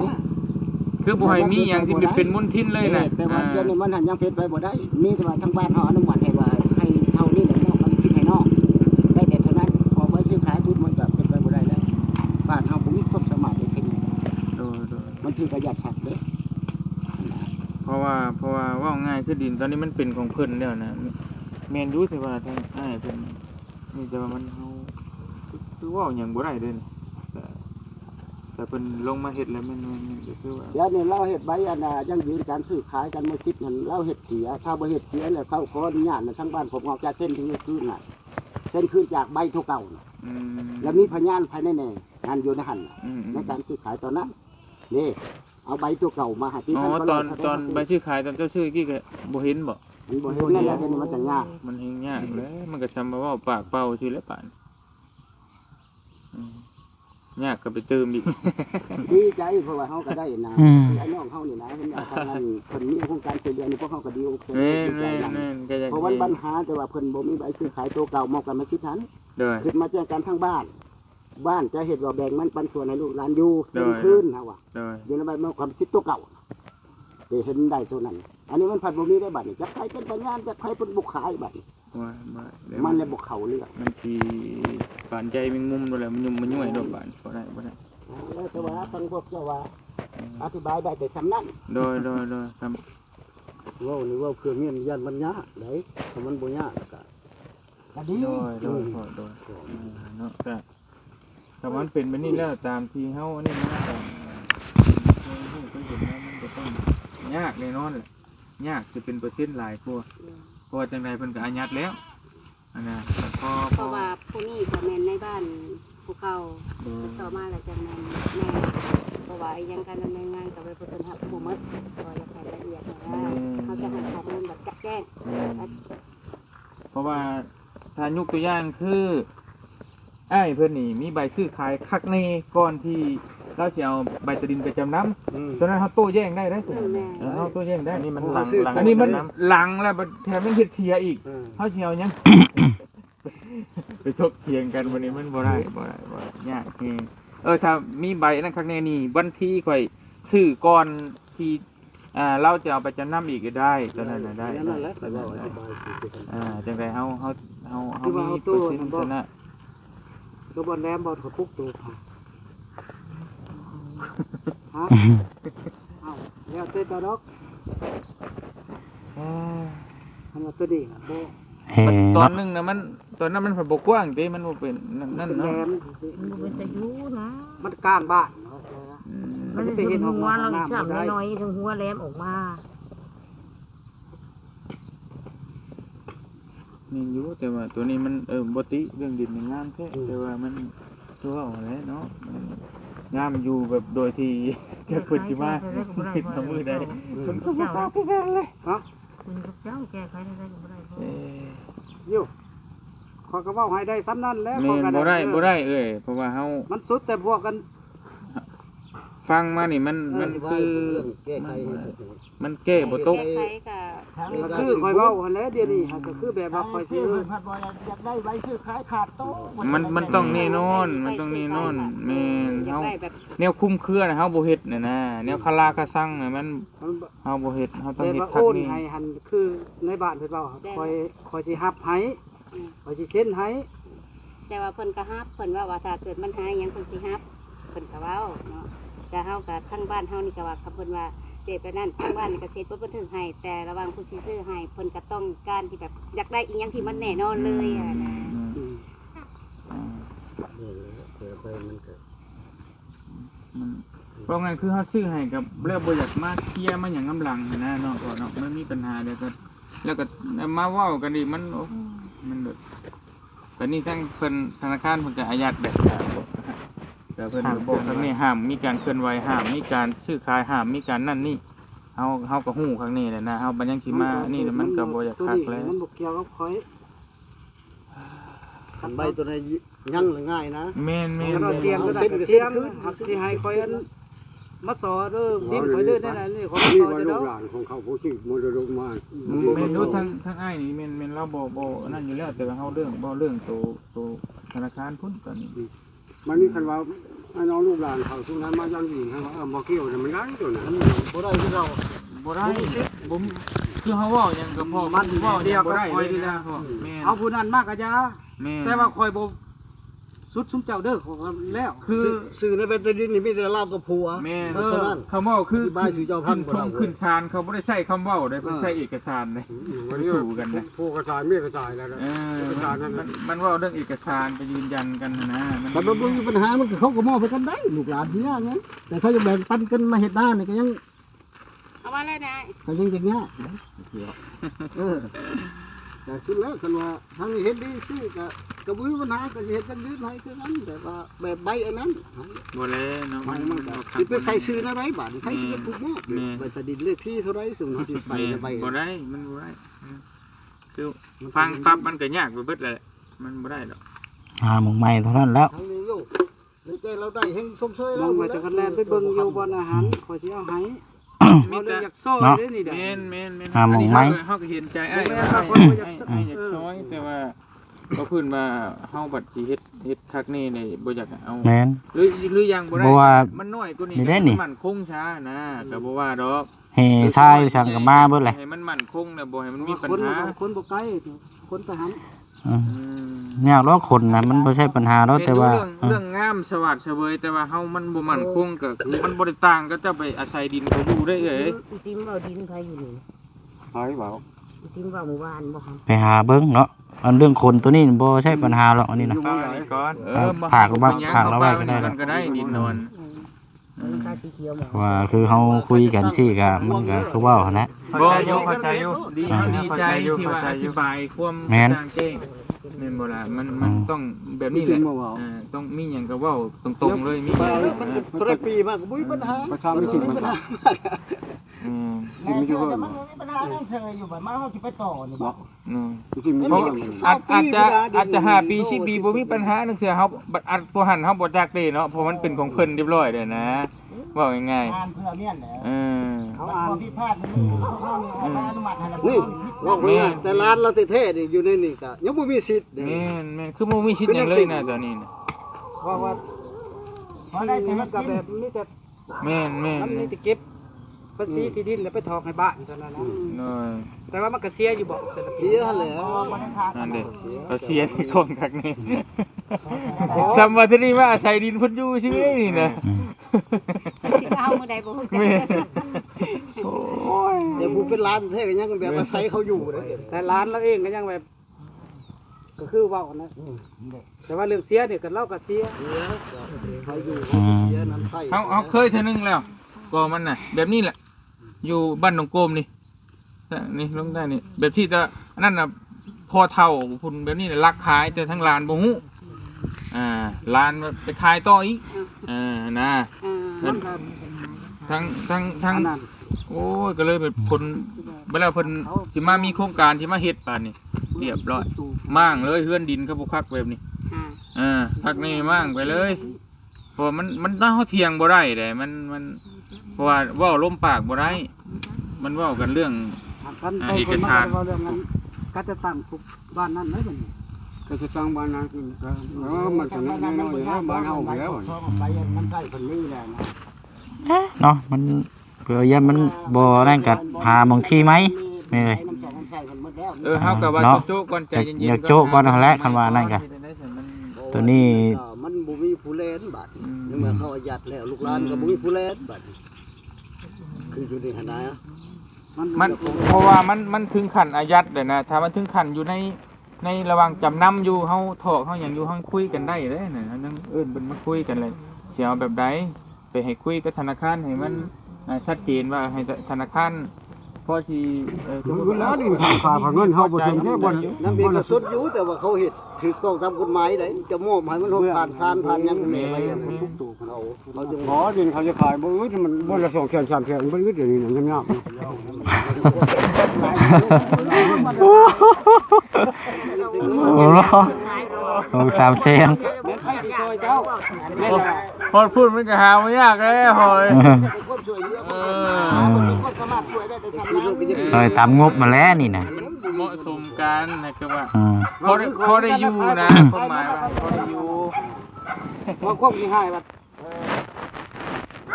คือบ่ให้มีหยังที่เป็นมลทินเลยนะ แต่ว่าเดี๋ยวนี้มันหันยังเฟซไปบ่ได้มีแต่ว่าทางบ้านเฮาอนุมัติให้ว่าให้เท่านี้แหละเนาะมันคิดให้นอกได้แต่เท่านั้นพอไปซื้อขายปุ๊บมันก็เป็นไปบ่ได้แล้วบ้านเฮาบ่มีความสามารถในสิ่งนี้มันถือประหยัดสัตว์เด้ เพราะว่าว่าง่ายคือดินตอนนี้มันเป็นของเพิ่นแล้วนะแม่นอยู่แต่ว่าทางอ้ายเพิ่นนี่แต่ว่ามันเฮาคือว่าหยังบ่ได้เด้อแต่เพิ่นลงมาเฮ็ดแล้วมันก็คือว่า เดี๋ยวนี้เราเฮ็ดใบยังยืนการซื้อขายกันบ่คิดนั่นเราเฮ็ดเสียถ้าบ่เฮ็ดเสียแล้วเขาขออนุญาตทางบ้านผมออกจากเส้นที่คืนน่ะเส้นคืนจากใบเก่าแล้วมีพยานภายในแน่งานอยู่ในหั่นในการซื้อขายตอนนั้นนี่เอาใบตัวเก่ามาหาที่ ตอนใบชื่อขายตอนเจ้าชื่อกี้ก็บ่เห็นบ่ มันบ่เห็นนั่นแหละเดี๋ยวนี้มันจะยาก มันเฮ็ดยากแล้วมันก็ทำมาว่าปากเป่าซื่อแล้วป่านยากก็ไปเติมอีก ดีใจเพราะว่าเฮาก็ได้นะไอ้น้องเฮานี่นะเพิ่นอยากทำงานเพิ่นมีโครงการช่วยเหลือนี่พวกเฮาก็ดีโอเค แม่นก็อยาก เพราะมันปัญหาแต่ว่าเพิ่นบ่มีใบซื้อขายตัวเก่ามอบกันมาสิทัน เด้อ ขึ้นมาแจ้งกันทางบ้าน บ้านจะเห็นว่าแบ่งมันปันส่วนให้ลูกหลานอยู่เป็นคืนนะว่ะ โดย อยู่ในใบมันความคิดตัวเก่าจะเห็นได้ตัวนั้น อันนี้มันผัดบ่มีได้บัดนี่จะใครเป็นปัญญาจะใครเป็นบุกขายบัดนี่ ว่าเดี๋ยว มันเลยบุกเขาเรื่อง มันสิปานใจมันมุมนั่นแหละมันยุ่มมันย่วยดอกบานบ่ได้บ่ได้ แล้วแต่ว่าฟังพวกเจ้าว่าอธิบายได้แต่คำนั้น โดยครับ ว่านี่ว่าเพื่อเงี้ยยันมันยากเลยถ้ามันบ่ยากก็ดี โดยเนาะก็ถ้ามันเป็นแบบนี้แล้วตามที่เฮาอันนี้นะก็เห็นว่ามันก็ต้องยากแน่นอนแหละยากจะเป็นเปอร์เซ็นต์หลายกว่าเพราะว่าจังไดเพิ่นก็อายัดแล้วอันน่ะเพราะว่าผู้นี้ก็แม่นในบ้านผู้เก่าต่อมาแล้วจะแม่นแม่เพราะว่ายังการดำเนินงานกับไปประกันหักผู้มัดก็อยากให้ละเอียดนะเขาจะให้ข้อมูลแบบแจ้ง เพราะว่าถ้ายกตัวอย่างคืออ้ายเพิ่นนี่มีใบซื้อขายคักในก่อนที่เราจะเอาใบตะดินไปจำนำตอนนั้นเขาโต้แย้งได้สิเขาโต้แย้งได้นี่มันหลังอันนี้มันหลังแล้วแถมยังเฮ็ดเสียอีกเขาสิเอายัง ไปทกเถียงกันวันนี้มันบ่ได้ยากแฮงถ้ามีใบนั้นคักแน่นี่วันที่ค่อยซื้อก่อนที่เราจะเอาไปจำนำอีกก็ได้ตอนนั้นน่ะได้ นั่นแหละแต่ว่าอธิบายคือ จังไดเฮามีเปอร์เซ็นต์ชนะ ตัวบอลแรมบอลเขาปุ๊กตัวฮะเอาแล้วเต้นต่อดอกทำตัวดีครับโบ ตอนนึงนะมันตอนนั้นมันบกกว้างเด้มันบ่เป็นนั่น แร เนาะ ม มันเป็นตะยูนะ มันกลางบ้าน มันจะเป็นหัวเราอีกสามน้อยถึงหัวแหลมออกมา นี่อยู่แต่ว่าตัวนี้มันบ่ติเรื่องดินงามแท้แต่ว่ามันตัวเอาแหละเนาะงามอยู่แบบโดยที่จะเพิ่นสิมาคิดทำมือได้มันก็บ่ตอบกันเลยฮะ คุณกับเจ้าแก้ไขได้ก็บ่ได้ อยู่ขอก็ว่าให้ได้ซ้ำนั่นแล้ว แม่นบ่ได้เพราะว่าเฮา มันสุดแต่พวกกัน ฟังมานี่มันคือมันแก้บ่ตก แก้ไขกับ ก็คือคอยเว้าหั่นแหละเดี๋ยวนี้ก็คือแบบว่าคอยสิ ผัดบ่อยากได้ใบซื้อขายขาดโต มันต้องแน่นอนมันต้องแน่นอนแม่น อยาก เฮา ได้แบบ แนวคุ้มเครือนะเฮาบ่เฮ็ดน่ะนะแนวคาราคาซังน่ะมันเฮาบ่เฮ็ดเฮาต้อง แต่ เฮ็ด ว่า ทัก โอน นี้ ให้หันคือในบ้านเพิ่นเว้าคอยสิฮับให้คอยสิเซ็นให้ แต่ว่าเพิ่นก็ฮับเพิ่นว่าถ้าเกิดมันหายหยังเพิ่นสิฮับเพิ่นก็เว้าเนาะแต่เฮากับทั้งบ้านเฮานี่ก็ว่าเพิ่นว่าเสร็จไปนั่นทั้งบ้านนี่ก็เสร็จบ่เพิ่นถึงให้แต่ระวังผู้สิซื้อให้เพิ่นก็ต้องการที่แบบอยากได้อีหยังที่มันแน่นอนเลยอ่ะนะ เพราะงั้นคือเฮาซื้อให้กับแล้วบ่อยากมาเคลียร์มาหยังกำลังนะเนาะเนาะมันมีปัญหาแล้วก็มาเว้ากันอีกมันแบบตอนนี้ทั้งเพิ่นธนาคารเพิ่นก็อายัดแบบแต่เพิ่นบอกทางนี้ห้ามมีการเคลื่อนไหวห้ามมีการซื้อขายห้ามมีการนั่นนี่เฮาก็ฮู้ข้างนี้แหละนะเฮาบัดยังสิมานี่มันก็บ่อยากคักแล้ว มันบ่เกี่ยวกับคอย คันใบตัวนี้ยังง่ายนะ แม่น เราเสียงก็ได้เสียงหักสิให้คอยอันมาสอเด้อดิ้นคอยเด้อนั่นน่ะนี่ขอมา นี่ สอ ว่า จะ ลู เด้อก หลานของเขาผู้ที่มรดกมา แม่นรู้ทั้งอ้ายนี่แม่นเราบ่นั่นอยู่แล้วแต่ว่าเฮาเรื่องโตธนาคารพุ่นตอนนี้ มันนี่คันว่าให้น้องลูกหลานเขาทุกนั้นมายังอยู่ให้ว่าบ่เกี่ยวแต่มันได้ตัวนั้นบ่ได้คือเรา บ่ได้ผมคือเฮาเว้าหยังก็พอมันเว้าเดียวบ่ได้เลยนะพ่อแม่น เอาผู้นั้นมากกะยา แม่น แต่ว่าคอยบ่สุดซุมเจ้าเด้อของแล้ว คือ สื่อในเป็นตดินนี่มีแต่ลาบกับผัว แม่น เพราะฉะนั้น คำเว้าคือ ที่บ้านสิเจ้าพันธุ์บ่เรา ขึ้นศาลเขาบ่ได้ใช้คำเว้าได้เพิ่นใช้เอกสารเลย วันนี้ผู้กระจายเมียกระจายแล้วนะ มันเว้าเรื่องเอกสารไปยืนยันกันนะ แต่มันมีปัญหามันเขาก็มอบไปกันได้ลูกหลานที่นี่งั้นแต่เขาจะแบ่งปันกันมาเฮ็ดหน้านี่ก็ยัง เอามาเลยนาย ก็ยังอย่างเงี้ยแต่สุดแล้วคันว่าทางนี้เฮ็ดดีซื้อก็บ่มีปัญหาก็สิเฮ็ดจังซี่ให้คือนั้นแต่ว่าแบบใบอันนั้น บ่แล้วเนาะ มันก็สิไปใส่ชื่ออะไรบาดใครสิเป็นผู้มอบใบตะดินเลขที่เท่าไรสุ่มเฮาสิใส่ในใบ บ่ได้มันบ่ได้คือฟังปั๊บมันก็ยากไปเบิดแหละมันบ่ได้ดอก หมองใหม่เท่านั้นแล้ว ทางนี้อยู่แล้วใจเราได้เฮงชมเชย ล เรา งมาจากกันแลนไปเบิ่งอยู่บ่อนอาหารขอยสิเอาให้ มี เอาเรื่ แต่ องอยากซ้อยเด้อนี่เด้อ แม่น หมองไหม เฮาก็เห็นใจอ้าย แม่นครับ อ้ายอยากซอยแต่ว่าก็พื้นว่าเฮาบัดสิเฮ็ด เฮ็ดคักนี่นี่บ่อยากเอา แม่น หรือยังบ่ได้ บ่ว่า มันน้อยกว่านี้ นี่ได้นี่ มันคงช้านะก็บ่ว่าดอก เฮทรายสั่งก็มาเบิดเลย ให้มันมั่นคงนะบ่ให้มันมีปัญ คน หา คนบ่ไกลคนไปหัน อืม อืม ยากแล้วคนน่ะมันบ่ใช่ปัญหาดอกแต่ว่า เรื่องงามสวัสดิ์เสวยแต่ว่าเฮามันบ่มั่นคงก็มันบ่ได้ต่างก็จะไปอาศัยดินเขาอยู่ได้เอ้ย อีติมเอาดินใครอยู่นี่ หายเบา อีติมว่าหมู่บ้านบ่ครับ ไปหาเบิ่งเนาะอันเรื่องคนตัวนี้บ่ใช่ปัญหาหรอกอันนี้นะ ก่อน ผากเราไว้ก็ได้ มันก็ได้ดินนอน มันค่าสีเขียวหมด ว่าคือเฮาคุยกันสิก็มันก็คือเว้าหั่นแหละ บ่เข้าใจอยู่ดีใจที่ว่าอธิบายความ แม่น ต่างแจ้งแม่นบ่ล่ะมันต้องแบบนี้แหละต้องมีหยังก็เว้าตรงๆเลยมี ตระปีมากบ่มีปัญหา ประชาไม่ถึงมัน อืม กินไม่ชั่ว มันมีปัญหานั่นเธออยู่บ้านมาเฮาสิไปต่อนี่บ่ อืม กินไม่ เพราะ ชั่ว อาจจะ5ปี10ปีบ่มีปัญหานึงเทื่อเฮาอัดตัวหันเฮาบ่จักเด้เนาะเพราะมันเป็นของเพิ่นเรียบร้อยเด้อนะเว้าง่าย อ่านเพื่อเนี่ยแหละ ๆเออ เขาอ่านที่พลาดนี่เขาเอาอนุมัติให้แล้ว นี่ว่าง่ายแต่ร้านเราแท้ๆนี่อยู่ในนี่ก็ยังบ่มีสิทธิ์ แม่นคือบ่มีชิดหยังเลยนะตอนนี้น่ะ ว่าพอได้แต่มันก็แบบนี้แต่ แม่น มันมีแต่เก็บภาษีที่ดินแล้วไปถอกให้บ้านเท่านั้นนะ น้อย แต่ว่ามันก็เสียอยู่บ่ เสียหั่นแหละ นั่นเด้เขาเสียที่คนคักนี่ซัมว่าที่นี่ว่าอาศัยดินเพิ่นอยู่ซื่อนี่นะ อืม สิเอามื้อใดบ่ฮู้จัก แม่นโอ้ย แต่ผู้เป็นร้านแท้ก็ยังแบบอาศัยเขาอยู่เด้ แต่ร้านเราเองก็ยังแบบก็คือเว้านะแต่ว่าเรื่องเสียเนี่ยก็เราก็เสีย เขาอยู่ อืม เสียน้ำไฟ เขาเคยเทื่อนึงแล้วก็มันน่ะแบบนี้แหละ อยู่บ้านหนองโกมนี่นี่ลงได้นี่แบบที่จะอันนั้นน่ะพอเท่าพุ่นแบบนี้น่ะลักขายแต่ทั้งร้านบ่ฮู้ร้านไปขายต่ออีกนะ อ่า ทั้งโอ้ยก็เลยเป็นผลเวลาเพิ่นสิมามีโครงการที่มาเฮ็ดป่านนี่เรียบร้อยมั่างเลยเฮือนดินเขาบ่คักแบบนี้ อ่า พักนี่มั่างไปเลยเพราะมันน่าเฮาเถียงบ่ได้เด้มันเพราะว่าเว้าล้มปากบ่ได้มันเว้ากันเรื่อง เอกสาร เรื่องนั้นก็จะตั้งปุ๊บบ้านนั้นเลยบัดนี้ ก็จะตั้งบ้านนั้นก็มันก็น้อยๆนะบ้านเฮาแล้ว ไปมันใช้คนนี้แหละนะ เนาะมันเผื่อยันมันบ่นั่นก็หาหม่องที่ไหมแม่เอ้ย เฮาก็ว่า เนาะ โจ๊กก่อนใจเย็นๆ อยากโจ๊กก่อนนั่นแหละคันว่านั่นก็ ตัวนี้ มันบ่มีผู้เล่นบัดนี่เมื่อเขาอายัดแล้วลูกหลานก็บ่มีผู้เล่นบัดคืออยู่ในขณะ มันเพราะว่ามันถึงขั้นอายัดเลยนะถ้ามันถึงขั้นอยู่ในระหว่างจำนำอยู่เฮาถอกเฮาหยังอยู่เฮาคุยกันได้เลยนะนั่นเอิ้นเพิ่นมาคุยกันเลยสิเอาแบบใดไปให้คุยกับธนาคารให้มันชัดเจนว่าให้ธนาคารพอสิดูแล้วนี่ทางฝ่าผ่าเงินเฮาบ่ถึงแค่บ่ น้ำเองก็สุดอยู่แต่ว่าเขาเฮ็ดถูกต้องตามกฎหมายได้จะมอบให้มันผ่านศาลผ่านหยังแม่ไว้ทุกตู่เขาจะ ขอดินเขาจะขายบ่อึดมันบ่ละ2แสน3แสนบ่อึดเดี๋ยวนี้นะยาก โอ้โห3เซน ให้สิซอยเจ้าแม่นล่ะ พอพูดมันก็หาบ่ยากเลยหอย คนช่วยเหลือ คนสามารถช่วยได้แต่สำนัก ซอยตามงบมาแล้วนี่นะ มันเหมาะสมกันนะคือว่า อืม พอได้อยู่นะความหมายว่าพอได้อยู่ บางคนสิให้ว่า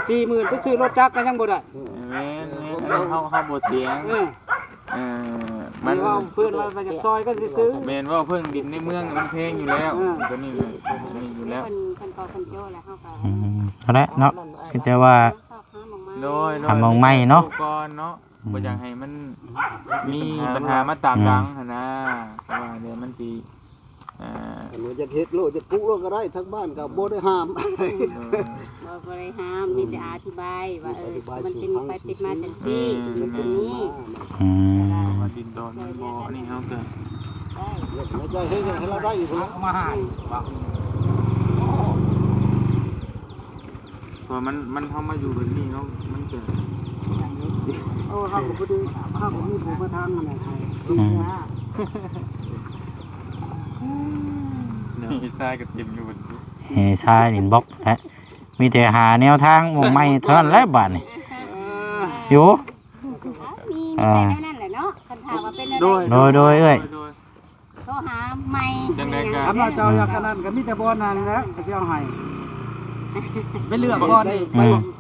40,000ไปซื้อรถจักรก็ยังบ่ได้ แม่นเฮาบ่เถียงมั มัน น เอาเพื่อนมาจากซอยก็ซื้อ แม่นว่าเพิ่งดินในเมืองมันแพงอยู่แล้วตัวนี้เลยนี่อยู่แล้ว เพิ่นก็เพิ่นโจ้แล้วเฮาก็ อืมเอาละเนาะคิดแต่ว่า ชอบหาหม่องไม้ โดย ทำมองไม่เนาะ ก่อนเนาะบ่อยากให้มันมีปัญหามาตามหลังหั่นนะเพราะว่าเดี๋ยวมันสิหนูจะเฮ็ดโลจะปลูกโลก็ได้ทั้งบ้านก็บ่ได้ห้าม บ่ได้ห้ามมีแต่อธิบายว่ามันเป็นไปติดมาจังซี่ตรงนี้ อืม ว่าดินดอนมันบ่นี่เฮาก็ ไม่ใช่ให้เราได้อยู่พุ่น มาหา เพราะมันเฮามาอยู่แบบนี้เนาะมันก็ โอ้เฮาก็บ่ได้เฮาก็มีผู้มาทางนั่นแหละ นี่ทรายก็เต็มอยู่บน เฮชายดินบล็อกฮะมีแต่หาแนวทางหมองไม่เท่านั้นแหละบาดนี่อยู่ มีแต่แนวนั้นแหละเนาะคันถามว่าเป็นอะไร โดยเอ้ย ก็ หาใหม่ จังได๋ก็ คันว่าเจ้าอยากกันนั้นก็มีแต่บ่อนนั่นแหละก็สิเอาให้ไปเลือกบ่อนนี่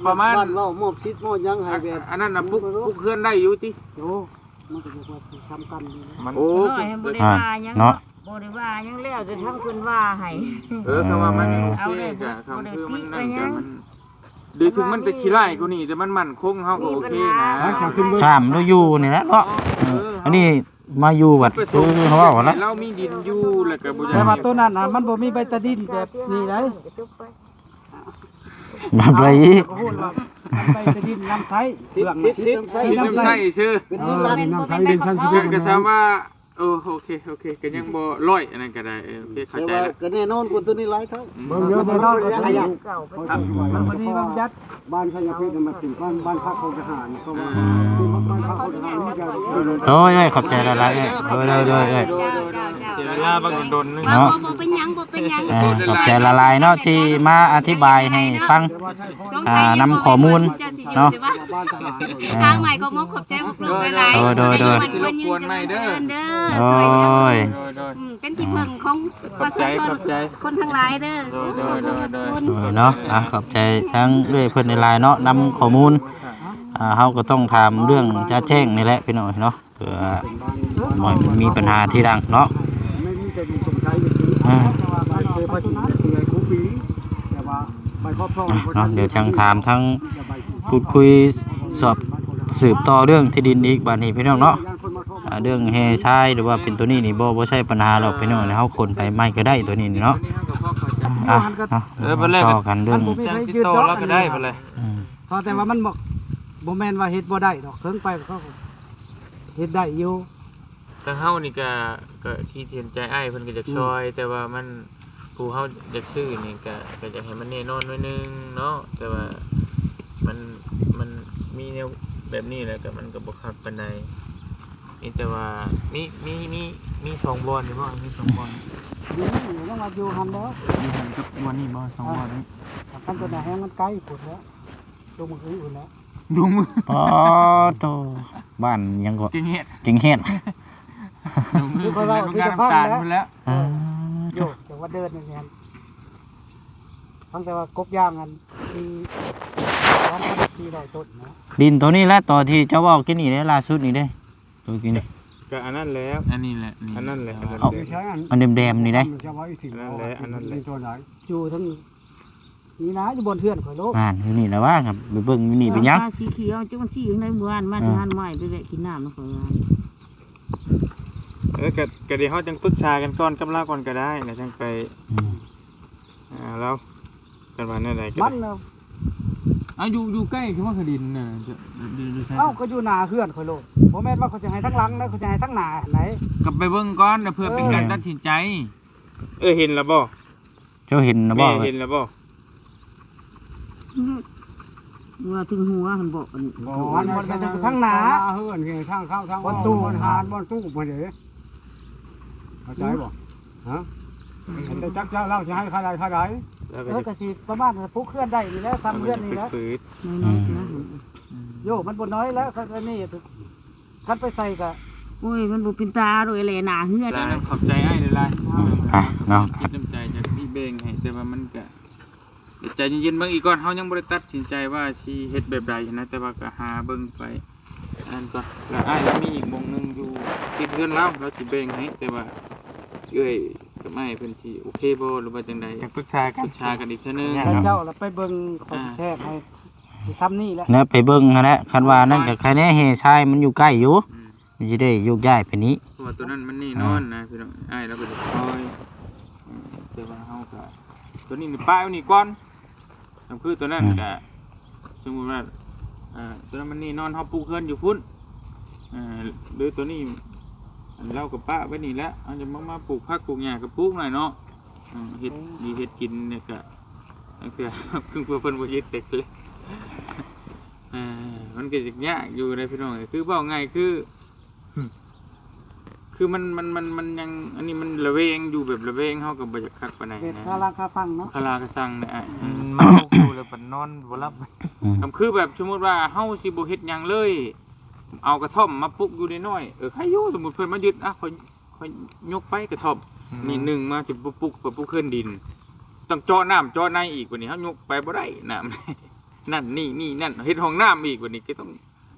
ประมาณ บ้านเว้ามอบสิทธิ์มอบหยังให้แบบ อันนั้นน่ะปุ๊กเพื่อนได้อยู่ติ โยมันก็จะว่าทำกันนี่นะ มัน โอ้ยบ่ได้ว่าหยัง เนาะ บ่ได้ว่าหยังแล้วแต่ทั้งเพิ่นว่าให้ คำว่ามันโอเคก็คำคือมันนั่นก็มันดีถึงมันจะขี้ไล่กูนี่แต่มันมั่นคงเฮาก็โอเคนะ สามเราอยู่นี่แหละเนาะอันนี้มาอยู่วัดคือเขาว่าแล้ว เรามีดินอยู่แล้วก็บ่อยา แต่ว่าตัว ก นั้นน่ะมันบ่มีใบตะดินแบบนี้เลย มาไปอีก ก็พูดว่ามันใบตะดินน้ำใส สิ เรื่อง สิ น่ะ สิ ดินน้ำใส่ชื่อ เป็นนี่รัด เป็นบ่เป็นแบบของเขา ก็ถามว่าโอเคก็ยังบ่ร้อยอันนั้นก็ได้โอเคเข้า แต่ ใจ ว่า แล้ว ก็แน่นอนคนตัวนี้หลายเท่า เบิ่งเยอะแน่นอนก็ ขยัน เก่าไป มันบ่มีบำยัด บ้านขยะเพชรมาถึงบ้านพักเขาทหารเขาว่าบ้านพักเขาทหารนี่จะ โอ้ยขอบใจละลายเอ้ยเด้อ เจ้า เสียเวลาบางโดนนึง ว่าบ่เป็นหยังบ่เป็นหยัง ขอบใจละลายเนาะที่มาอธิบายให้ฟัง นำข้อมูลเนาะ บ้านทหาร ทางใหม่ก็มกขอบใจพวกเราหลายๆ โดย มันยืนเด้อ โอ้ สวยเด้ ย เป็นที่พึ่งของประชาชนคนทั้งหลายเด้อ เนาะขอบใจทั้งเรื่อยเพิ่นในไลน์เนาะนำข้อมูลเฮาก็ต้องถามเรื่องจะแจ้งนี่แหละพี่น้อยเนาะเผื่อหน่อยมันมีปัญหาที่ดังเนาะ ไม่มีแต่มีสมใจจริงๆบ้านเคยพอถึงเสียคูปีแต่ว่าไปครอบครอง เนาะเดี๋ยวจังถามทั้งพูดคุยสอบสืบต่อเรื่องที่ดินอีกบัดนี้พี่น้องเนาะเรื่องแฮชายหรือว่าเป็นตัวนี้นี่บ่ใช่ปัญหาหรอกพี่น้องเฮาคนไปไม่ก็ได้ตัวนี้นี่เนาะเนาะต่อกันเรื่อง จังติดต่อเราก็ได้ไปเลย พอแต่ว่ามันบอกบ่แม่นว่าเฮ็ดบ่ได้ดอกเพิ่งไปเขาก็เฮ็ดได้อยู่ ทางเฮานี่ก็ที่เทียนใจอ้ายเพิ่นก็อยากซอย แต่ว่ามันผู้เฮาอยากซื้อนี่ก็อยากให้มันแน่นอนหน่อยนึงเนาะแต่ว่ามันมีแนวแบบนี้แหละก็มันก็บ่คักปานใดนี่แต่ว่ามี2บอนนี่บ่มี2บอน อยู่ต้องมาอยู่หันแล้ว มีหันกับบอนนี่บ่2บอนนี่ คันตัวไหนแห้งมันไกลพุ่นแล้วลงมืออื่นแล้ว ดูมือ อ๋อโตบ้านยังก็ เก่งเฮ็ด จริงเฮ็ด ดูมือเป็นโรงงานน้ำตาลพุ่นแล้ว โยแต่ว่าเดินอย่างเงี้ยฟังแต่ว่ากกย่างกันมี2,400ต้นนะ ดินตัวนี้แหละตัวที่เจ้าเว้ากินนี่เด้ล่าสุดนี่เด้ตัวกินนี่ ก็อันนั้นแล้วอันนี้แหละอันนั้นแหละ เอาอันแดมๆนี่ได้ อันนั้นแหละ ตัวไหน อยู่ทั้งนี่นะอยู่บนเทือนข่อยโลก อ่านอยู่นี่แหละว่าครับไปเบิ่งอยู่นี่เป็นหยัง สีเขียวจังมันสีอยู่ในเมืองมาที่หันใหม่ไปแวะกินน้ำแล้วก็ ก็เดี๋ยวเขาจังปรึกษากันก่อนกำลาก่อนก็ได้นะจังไปแล้วกันว่าแน่ใดก็ มันเนาะ อยู่ใกล้คือว่าคดินน่ะจะ เอ้าก็อยู่หน้าเฮือนข่อยโลกบ่แม่นว่าเขาจะให้ทั้งหลังนะเขาจะให้ทั้งหน้าไหน กลับไปเบิ่งก่อนเพื่อเป็นการตัดสินใจ เห็นแล้วบ่ เจ้าเห็นนะบ่ เห็นแล้วบ่ ว่าถึงหัวหันบอกกัน มันจะทั้งหน้า เฮือนคือทางเข้าทาง บนตู้ บน หา หา ด ดบนตู้มาเด้เข้าใจบ่ฮะแต่จักเจ้าเล่าจะให้ใครใดใครใด แล้วก็สิประมาณปุ๊กเคลื่อนได้นี่แล้วทำเลื่อนนี่แล้ว ฝืด น้อยๆนะ โยมันบ่น้อยแล้วคันนี้คันไปใส่ก็ โอ้ยมันบ่เป็นตาโดยแลหน้าเฮือด ขอบใจไอ้หลาย เนาะ คิดน้ำใจจากพี่เบงให้แต่ว่ามันก็ใจเย็นๆเบิ่งอีกก่อนเฮายังบ่ได้ตัดสินใจว่าสิเฮ็ดแบบใดนะแต่ว่าก็หาเบิ่งไปอันก็แล้วอ้ายมีอีกวงนึงอยู่ติดเพื่อนเราสิเบงให้แต่ว่ากับไอ้เพิ่นสิโอเคบ่หรือว่าจังได๋ปรึกษากันอีกเทื่อนึง เจ้าแล้วไปเบิ่งของแท้ให้สิซ้ำนี่แหละ เนี่ยไปเบิ่งนั่นแหละคันว่านั่นก็ใครแน่เฮชายมันอยู่ใกล้อยู่มันสิได้ยกย้ายไปนี้ เพราะว่าตัวนั้นมันนี่นอนนะพี่น้องอ้ายเราก็จะคอยแต่ว่าเฮาก็ตัวนี้นี่ป้ายไว้นี่ก่อนคือตัวนั้นก็สมมุติว่าตัวนั้นมันนี่นอนเฮาปลูกเฮือนอยู่พุ่นหรือตัวนี้เรากับป้าไว้นี่แหละเอาจะมาปลูกผักปลูกหญ้าก็ปลูกหน่อยเนาะเฮ็ดดีเฮ็ดกินเนี่ยก็คือเพิ่งเพิ่นบ่เฮ็ดเด็กเลยมันก็สิยากอยู่ในพี่น้องคือเว้าง่ายคือมันยังอันนี้มันระเวงอยู่แบบระเวงเฮาก็บ่อยากคักปานใด เฮ็ด นะ ค่าราคาฟังเนาะ คาราก็สั่งเนี่ยมันอยู่แล้วปนนอนบ่หลับคือแบบสมมุติว่าเฮาสิบ่เฮ็ดหยังเลยเอากระท่อมมาปลูกอยู่น้อยๆใครอยู่สมมุติเพิ่นมายึดขอ ค่อยยกไปกระทบนี่หนึ่งมาจะปลุกขึ้นดินต้องเจาะน้ำเจาะในอีกกว่านี้เขายกไปบ่ได้น้ำ นั่นนี่นั่นเฮ็ดห้องน้ำอีกกว่านี้ก็ต้อง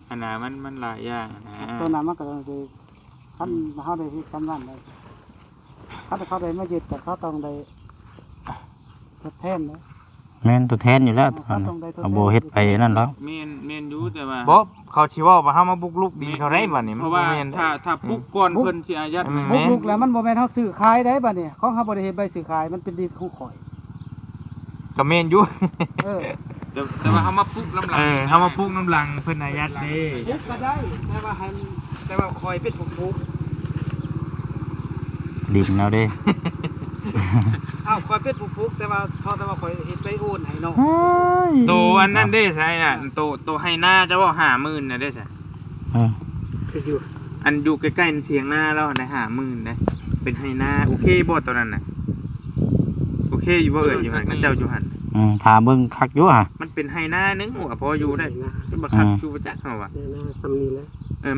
อันน่ะมันหลายอย่างนะ ตัวนั้นมันก็คือท่านเขาได้ที่กำลังได้เขาได้มายึดแต่เขาต้องได้ทดแทนนะ แม่นตัวแทนอยู่แล้วเอาโบเฮ็ดไปนั่นแล้ว เมนอยู่แต่ว่า บ่เขาสิเว้าว่าเฮามาบุกรุกดินเขาได้บัดนี้ เพ มัน ราะ บ่ ว่า แม่น ถ้าปลุกก่อนเพิ่นสิอายัด บุกแล้วมันบ่แม่นเฮาซื้อขายได้บัดนี้ของเฮาบ่ได้เฮ็ดใบซื้อขายมันเป็นดินของข่อย ก็แม่นอยู่ เออ แต่ว่าเฮามาปลุกน้ำหลัง เฮามาปลูกน้ำหลังเพิ่นอายัดเด้ บุกก็ได้แต่ว่าข่อยเป็นผู้ปลูก ดินเอาเด้ อ้าวข่อยเป็นผู้ปลูกแต่ว่าข่อยเฮ็ดใบโอนให้น้อง โตอันนั้นเด้ใช่อ่ะโตให้หน้าจะว่า50,000น่ะเด้ใช่ คืออยู่ อันอยู่ใกล้ๆเถียงหน้าแล้วได้50,000ได้เป็นให้หน้าโอเคบ่ตอนนั้นน่ะโอเคอยู่บ่เอ่ยอยู่หั่นเจ้าอยู่หั่น ถามเบิ่งคักอยู่อ่ะ มันเป็นให้หน้านึงหัวพออยู่ได้บ่คักอยู่บ่จักเฮาว่ะ ทำนี่แล้ว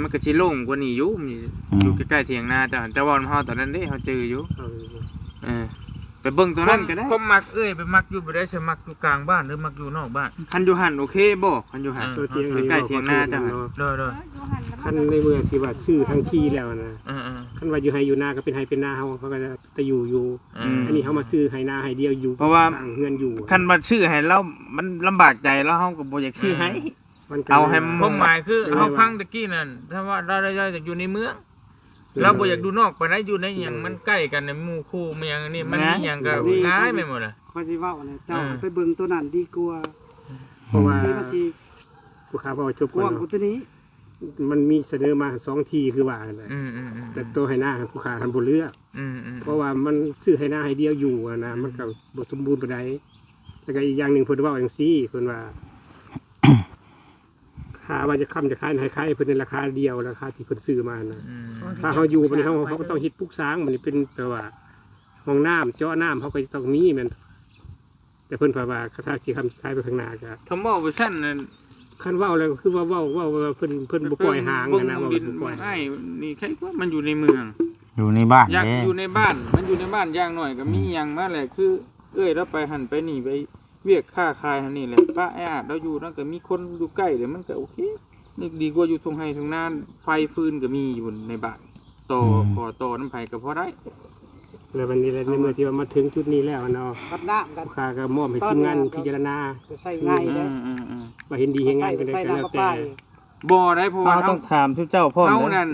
มันก็สิโล่งกว่านี้อยู่มันอยู่ใกล้ๆเถียงนาแต่ว่าเฮาตอนนั้นเด้เฮาเจออยู่ไปเบิ่งตัวนั้นก็ได้ผมมักไปมักอยู่บ่ได้ใช่มักอยู่กลางบ้านหรือมักอยู่นอกบ้านคันอยู่หั่นโอเคบ่คันอยู่หั่นใกล้ๆเถียงนาจ้ะเด้อ คันในเมืองที่ว่าซื้อทั้งที่แล้วนะ ๆ คันว่าอยู่ไฮอยู่นาก็เป็นไฮเป็นนาเขาก็จะอยู่อันนี้เขามาซื้อไฮนาไฮเดียวอยู่ เพราะว่า เงินอยู่ คันว่าชื่อให้เรามันลำบากใจแล้วเฮาก็บ่อยากชื่อให้เอาให้ผมหมายคือเฮาฟังตะกี้นั่นถ้าว่าเราได้อยู่ในเมืองเราบ่อยากดูนอกไปได้อยู่ในหยังมันใกล้กันในหมู่คู่เมียงนี่มันมีหยังก็ง่ายไปหมดอ่ะ คอยสิเว้าเนี่ยเจ้าไปเบิ่งตัวนั้นดีกว่า เพราะว่า ที่มันสิ ผู้ค้าพอจบ ก ก่อ ว้าง น กว่าตัวนี้ มันมีเสนอมา2ทีคือว่าอะไร แต่ตัวให้หน้าผู้ค้าทันบ่เลือกเพราะว่ามันซื้อให้หน้าให้เดียวอยู่นะมันก็บ่สมบูรณ์ปานใดแล้วก็อีกอย่างหนึงเพิ่นเว้าจังซี่เพิ่นว่า ค่าว่าจะค้ำจะขายให้ขายเพิ่นในราคาเดียวราคาที่เพิ่นซื้อมานะถ้าเฮาอยู่บัดนี้เฮาก็ต้องเฮ็ดปลูกสร้างมันนี่เป็นแต่ว่าห้องน้ำเจาะน้ำเฮาก็ต้องมีแม่นแต่เพิ่นว่าถ้าสิค้ำสิขายไปข้างหน้าก็ คำว่าเวอร์ชันนั้น คันเว้าแล้วคือว่าเว้าเพิ่นบ่ปล่อยห่างนะว่า ดิน บ่ปล่อย ไอ้นี่แค่ว่ามันอยู่ในเมือง อยู่ในบ้าน อยาก เด้ อยู่ในบ้านมันอยู่ในบ้านอย่างหน่อยก็มีอย่างมาแหละคือแล้วไปหันไปนี่ไปเวียกค่าคายหันนี่แหละป้าไอ้อาจเราอยู่นั่นก็มีคนอยู่ใกล้เดี๋ยวมันก็โอเคนี่ดีกว่าอยู่ตรงไห้ตรงนั้นไฟฟืนก็มีอยู่ในบ้านต่อพอต่อน้ำไผ่ก็พอได้ แล้ววันนี้แล้วในเมื่อที่ว่ามาถึงจุดนี้แล้วเนาะ กับน้ำกัน ผู้ค้าก็มอบให้ทีมงานพิจารณา ใส่ง่ายเด้ ว่าเห็นดีเห็นงานกันได้ก็แล้วแต่ บ่ได้เพราะว่า เราต้องถามทุกเจ้าพ่อ เฮา เด้อ นั่น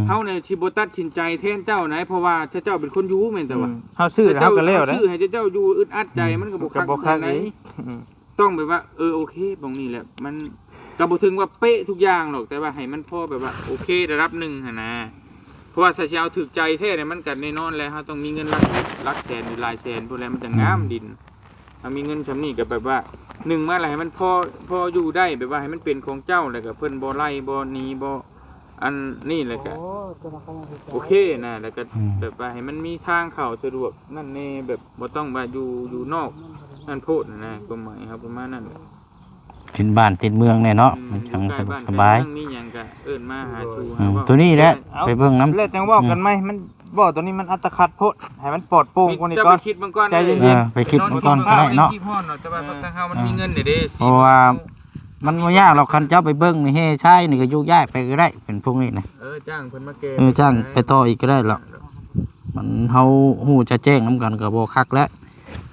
เฮาในที่บ่ตัดสินใจแทนเจ้าไหนเพราะว่าเจ้าเป็นคนอยู่แม่นแต่ว่า เฮาซื้อแล้วเฮาก็แล้วเด้อ ชื่อให้เจ้าอยู่อึดอัดใจมันก็บ่คัก ก็บ่คัก ไหน อีก ต้องแบบว่าโอเคตรงนี้แหละมันก็บ่ถึงว่าเป๊ะทุกอย่างหรอกแต่ว่าให้มันพอแบบว่าโอเคระดับหนึงหั่นนะเพราะว่าถ้าสิเอาถึกใจแท้เนี่ยมันก็แน่นอนแล้วเฮาต้องมีเงินหลักแสนหรือหลายแสนพวกนั้นมันจะงามดินถ้ามีเงินซำนี้ก็แบบว่าหนึ่งมาแล้วให้มันพออยู่ได้แบบว่าให้มันเป็นของเจ้าแล้วก็เพิ่นบ่ไล่บ่หนีบ่อันนี่แหละก็ โอเคนะแล้วก็แบบว่าให้มันมีทางเข้าสะดวกนั่นแน่แบบบ่ต้องว่าอยู่นอกนั่นโพดนะก็หมายครับประมาณนั้นแหละ ติดบ้านติดเมืองเนี่ยเนาะมันจัง ใกล้บ้น สบาย ใกล้เมืองมีหยังก็เอิ้นมาหาชูหาเว้า ตัวนี้แหละไปเบิ่งน้ำ แล้วจังเว้ากันไหมมันบ่ตัวนี้มันอัตคัดโพดให้มันปลอดโปร่งกว่านี้ จะ ก่อ ไป น คิดบางก่อน ใจเย็น ไปคิดก่อนก็ได้เนาะ ที่พ่อเนาะแต่ว่าทางเฮามันมีเงินเด้ เพราะว่ามันบ่ยากหรอกคันเจ้าไปเบิ่งนี่เฮ้ใช่นี่ก็ยุ่งยากไปก็ได้เป็นพวกนี้นะ จ้างเพิ่นมาแก้ จ้างไปต่ออีกก็ได้หรอกมันเฮาฮู้จะแจ้งนํกันก็บ่คักแล้ว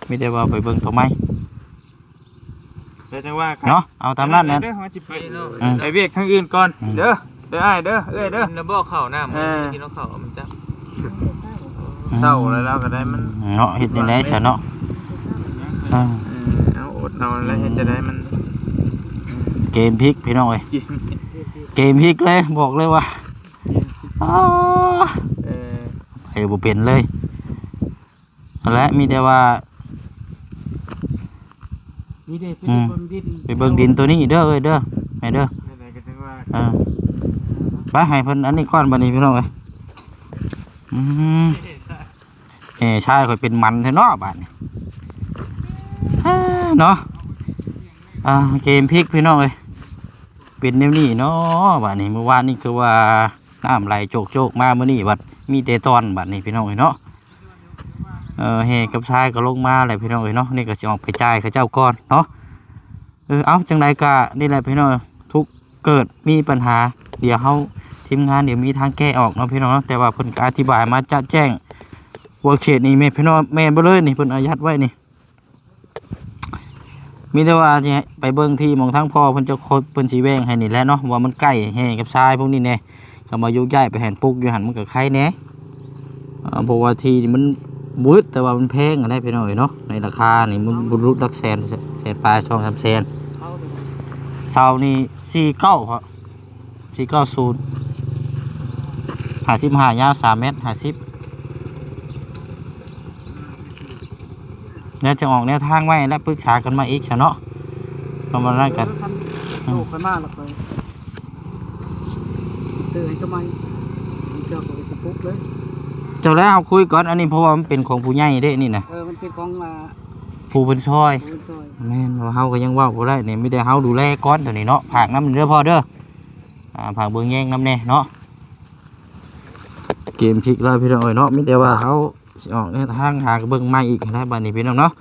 มีแต่ว่าไปเบิ่งตัวใหม่ แล้วจังว่า เนาะเอาตามนั้นนั่น เด้อเฮาสิไป เนาะ ไปเวียกทางอื่นก่อนเด้ออ้ายเด้อเอ้ยเด้อ มันบ่เข้าน้ำมันกินข้าวมันจัก เศร้าแล้วเราก็ได้มัน เนาะเฮ็ดจังได๋ซะเนาะ เอาอดเอาแล้วเฮ็ดจะได้มัน เกมพลิกพี่น้องเอ้ยเกมพลิกเลยบอกเลยว่าไปบ่เป็นเลยและมีแต่ว่า นี่เด้ไปเบิ่งดิน ไปเบิ่งดินตัวนี้เด้อเอ้ยเด้อแม่เด้อ ได้ก็จังว่า ไปให้เพิ่นอันนี้ก่อนบัดนี้พี่น้องเอ้ยชายข่อยเป็นมันแท้เนาะบาดนี้เนาะเกมพลิกพี่น้องเอ้ยเป็นแนวนี้เนาะบาดนี้เมื่อวานนี่คือว่า น้ำไหลโจกมามื้อนี้บัดมีแต่ตอนบัดนี้พี่น้องเนาะเฮกับชายก็ลงมาเลยพี่น้องเนาะนี่ก็สิออกไปจ่ายเขาเจ้าก่อนเนาะเอาจังใดก็นี่แหละพี่น้องทุกเกิดมีปัญหาเดี๋ยวเฮาทีมงานเดี๋ยวมีทางแก้ออกเนาะพี่น้องเนาะแต่ว่าเพิ่นก็อธิบายมาจะแจ้งว่าเขตนี้แม่พี่น้องแม่นบ่เลยนี่เพิ่นอายัดไว้นี่มีแต่ว่าสิไปเบิ่งที่หม่องทางพ่อเพิ่นจะเพิ่นสิแบ่งให้นี่แหละเนาะว่ามันใกล้แห่กับชายพวกนี้แน่ก็มายุย้ายไปแห่นปลูกอยู่หั่นมันก็ใครแน่เพราะว่าที่นี่มันมืดแต่ว่ามันแพงอะไรพี่น้องเนาะในราคานี่มันบ่รู้หลักแสนปลาย2-3 แสนเสานี่49ครับ490 55ยาว3 เมตร 50เนี่ยจะออกแนวทางไว้และปรึกษากันมาอีกซะเนาะประมาณนั้นกัน ลูกไปมากแล้วค่อยซื้อให้ทำไมเจ้าก็สิปุ๊บเลย เจ้าแล้วเอาคุยก่อนอันนี้เพราะว่ามันเป็นของผู้ใหญ่เด้นี่นะ มันเป็นของผู้เป็นซอย ซอย แม่นว่าเฮาก็ยังเว้าบ่ได้นี่ไม่ได้เฮาดูแลก่อนตัวนี้เนาะผากน้ำเด้อพ่อเด้อผากเบิ่งแย่งน้ำแน่เนาะเกมพลิกแล้วพี่น้องเนาะมีแต่ว่าเฮาสิออกในทางหาเบิ่งใหม่อีกนะบัดนี้พี่น้องเนาะ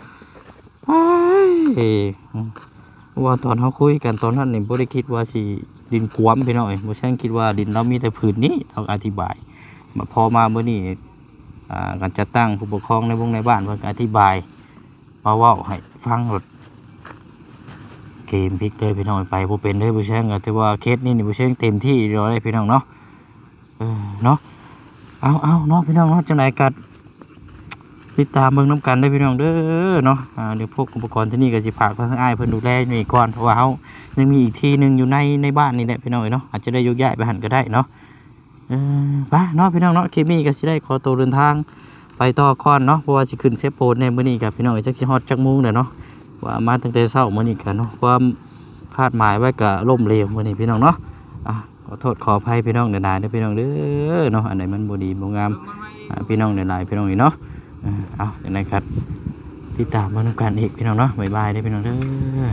ว่าตอนเฮาคุยกันตอนนั้นนี่บ่ได้คิดว่าสิดินกวมพี่น้องบ่ใช่คิดว่าดินเรามีแต่ผืนนี้เฮาอธิบายพอมามื้อนี้การจัดตั้งผู้ปกครองในวงในบ้านเพิ่นอธิบายมาเว้าให้ฟังหมดเกมพลิกเลยพี่น้องไปบ่เป็นเลยบ่ใช่ก็ถือว่าเคสนี้นี่บ่ใช่เต็มที่รอได้พี่น้องเนาะเนาะเอาเนาะพี่น้องเนาะจังได๋ก็ติดตามเบิ่งนํกันเด้อพี่น้องเด้อเนาะเดี๋ยวพวกอุปกรณ์ที่นี่ก็สิฝากทางอ้ายเพิ่นดูแลนี่ก่อนเพราะว่าเฮายังมีอีกที่นึงอยู่ในบ้านนี่แหละพี่น้องเนาะอาจจะได้ยกย้ายไปหั่นก็ได้เนาะไปเนาะพี่น้องเนาะคลิปนี้ก็สิได้ขอตัวเดินทางไปต่อก่อนเนาะเพราะว่าสิขึ้นเซฟโพสในมื้อนี้กับพี่น้องจักสิฮอดจักมุ้งเด้อเนาะว่ามาตั้งแต่เช้ามื้อนี้กันเนาะความคาดหมายไว้ก็ล่มเหลวมื้อนี้พี่น้องเนาะขอโทษขออภัยพี่น้องหลายๆเด้อพี่น้องเด้อเนาะอันไหนมันบ่ดีบ่งามพี่น้องหลายๆพี่น้องนี่เนาะเอาจังได๋ครับติดตามมานํกันอีกพี่น้องเนาะบ๊ายบายเด้อพี่น้องเด้อ